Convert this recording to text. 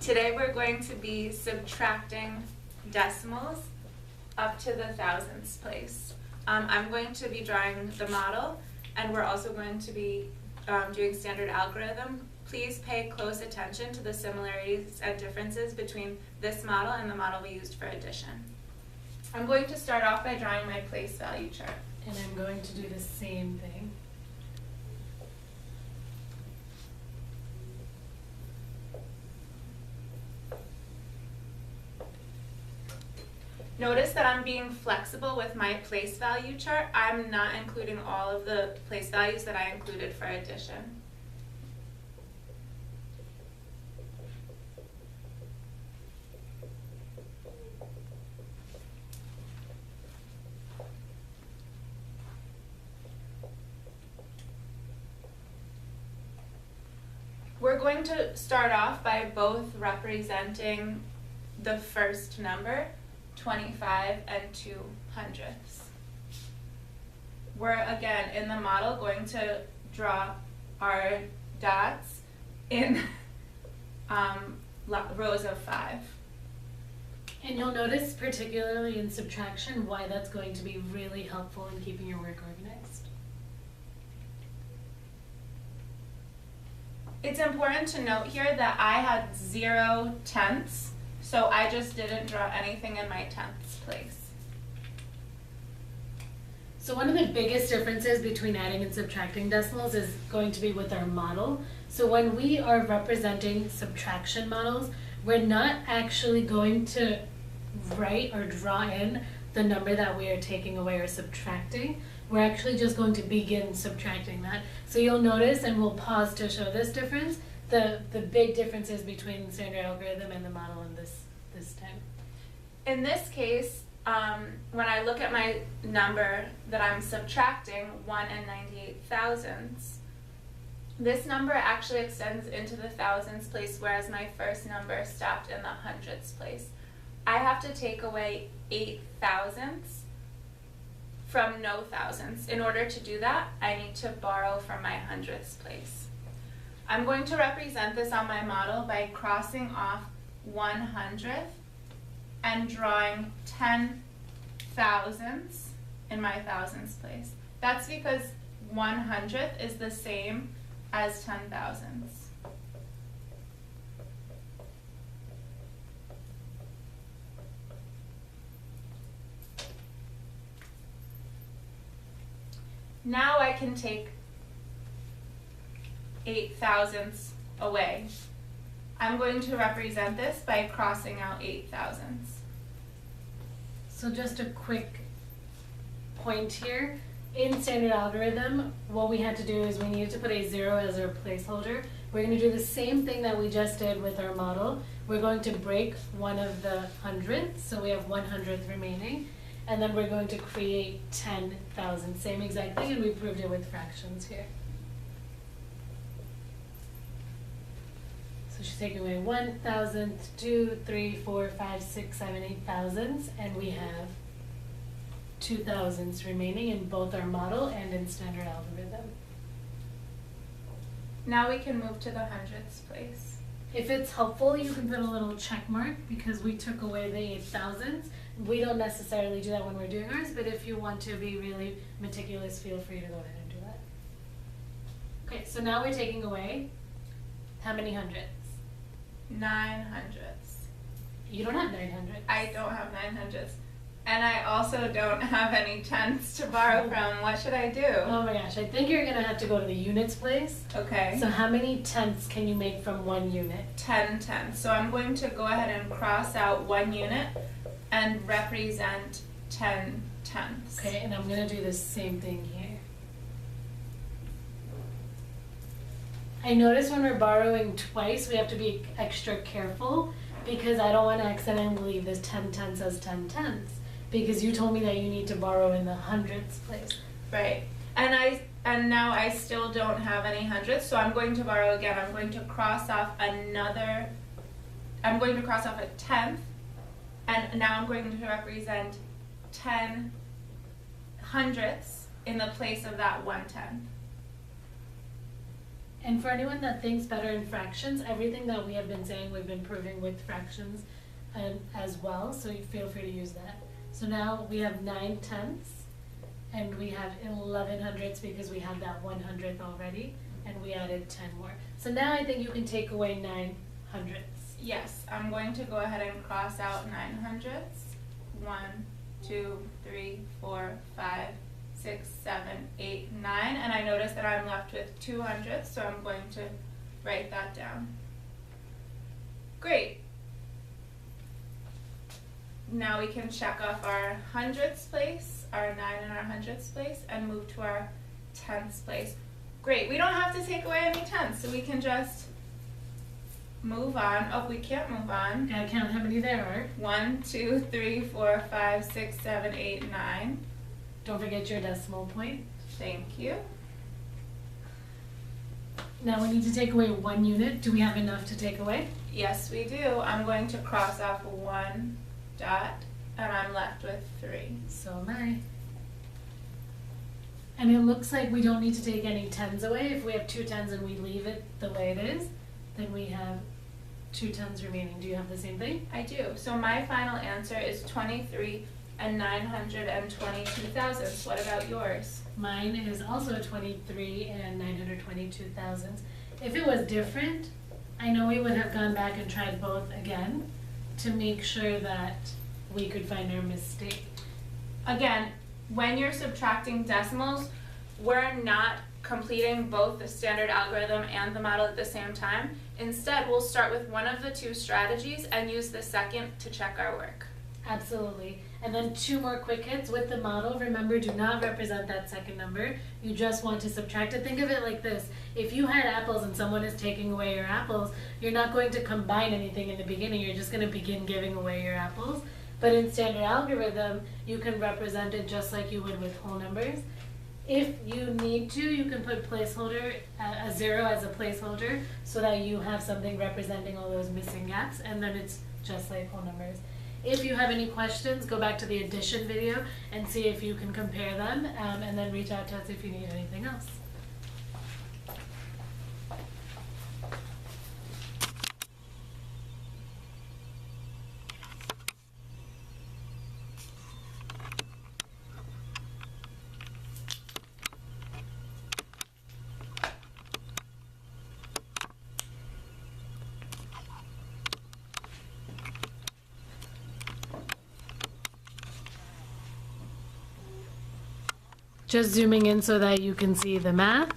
Today we're going to be subtracting decimals up to the thousandths place. I'm going to be drawing the model, and we're also going to be doing standard algorithm. Please pay close attention to the similarities and differences between this model and the model we used for addition. I'm going to start off by drawing my place value chart. And I'm going to do the same thing. Notice that I'm being flexible with my place value chart. I'm not including all of the place values that I included for addition. We're going to start off by both representing the first number, 25 and 2/100. We're again in the model going to draw our dots in rows of 5. And you'll notice, particularly in subtraction, why that's going to be really helpful in keeping your work organized. It's important to note here that I had 0 tenths, so I just didn't draw anything in my tenths place. So one of the biggest differences between adding and subtracting decimals is going to be with our model. So when we are representing subtraction models, we're not actually going to write or draw in the number that we are taking away or subtracting. We're actually just going to begin subtracting that. So you'll notice, and we'll pause to show this difference, the big differences between the standard algorithm and the model in this time. In this case, when I look at my number that I'm subtracting, 1 and 98 thousandths, this number actually extends into the thousandths place, whereas my first number stopped in the hundredths place. I have to take away 8 thousandths from no thousandths. In order to do that, I need to borrow from my hundredths place. I'm going to represent this on my model by crossing off 100th and drawing 10 thousandths in my thousandths place. That's because 100th is the same as 10 thousandths. Now I can take 8 thousandths away. I'm going to represent this by crossing out 8 thousandths. So just a quick point here. In standard algorithm, what we had to do is we needed to put a 0 as our placeholder. We're going to do the same thing that we just did with our model. We're going to break one of the hundredths, so we have 100th remaining. And then we're going to create 10,000, same exact thing, and we proved it with fractions here. So she's taking away 1 thousandth, 2, 3, 4, 5, 6, 7, 8 thousandths, and we have 2 thousandths remaining in both our model and in standard algorithm. Now we can move to the hundredths place. If it's helpful, you can put a little check mark because we took away the 8 thousandths. We don't necessarily do that when we're doing ours, but if you want to be really meticulous, feel free to go ahead and do that. Okay, so now we're taking away how many hundredths? 9 hundredths. You don't have 9 hundredths. I don't have 9 hundredths. And I also don't have any tenths to borrow from. What should I do? Oh my gosh, I think you're gonna have to go to the units place. Okay. So how many tenths can you make from 1 unit? 10 tenths. So I'm going to go ahead and cross out 1 unit and represent 10 tenths. Okay, and I'm gonna do the same thing here. I notice when we're borrowing twice, we have to be extra careful because I don't want to accidentally leave this 10 tenths as 10 tenths because you told me that you need to borrow in the hundredths place. Right. And now I still don't have any hundredths, so I'm going to borrow again. I'm going to cross off a tenth, and now I'm going to represent 10 hundredths in the place of that 1/10. And for anyone that thinks better in fractions, everything that we have been saying, we've been proving with fractions as well, so you feel free to use that. So now we have 9/10, and we have 11/100 because we had that 100th already, and we added 10 more. So now I think you can take away 9/100. Yes, I'm going to go ahead and cross out 9/100. 1, 2, 3, 4, 5, 6, 7, 8, 9, and I notice that I'm left with 200, so I'm going to write that down. Great. Now we can check off our hundredths place, our 9 and our hundredths place, and move to our tenths place. Great, we don't have to take away any tenths, so we can just move on. Oh, we can't move on. Gotta count how many there are. 1, 2, 3, 4, 5, 6, 7, 8, 9. Don't forget your decimal point. Thank you. Now we need to take away 1 unit. Do we have enough to take away? Yes, we do. I'm going to cross off 1 dot, and I'm left with 3. So am I. And it looks like we don't need to take any tens away. If we have 2 tens and we leave it the way it is, then we have 2 tens remaining. Do you have the same thing? I do. So my final answer is 23 and 922 thousandths. What about yours? Mine is also 23 and 922 thousandths. If it was different, I know we would have gone back and tried both again to make sure that we could find our mistake. Again, when you're subtracting decimals, we're not completing both the standard algorithm and the model at the same time. Instead, we'll start with one of the 2 strategies and use the second to check our work. Absolutely. And then 2 more quick hits with the model. Remember, do not represent that second number. You just want to subtract it. Think of it like this. If you had apples and someone is taking away your apples, you're not going to combine anything in the beginning. You're just going to begin giving away your apples. But in standard algorithm, you can represent it just like you would with whole numbers. If you need to, you can put placeholder, a 0 as a placeholder, so that you have something representing all those missing gaps, and then it's just like whole numbers. If you have any questions, go back to the addition video and see if you can compare them, and then reach out to us if you need anything else. Just zooming in so that you can see the math.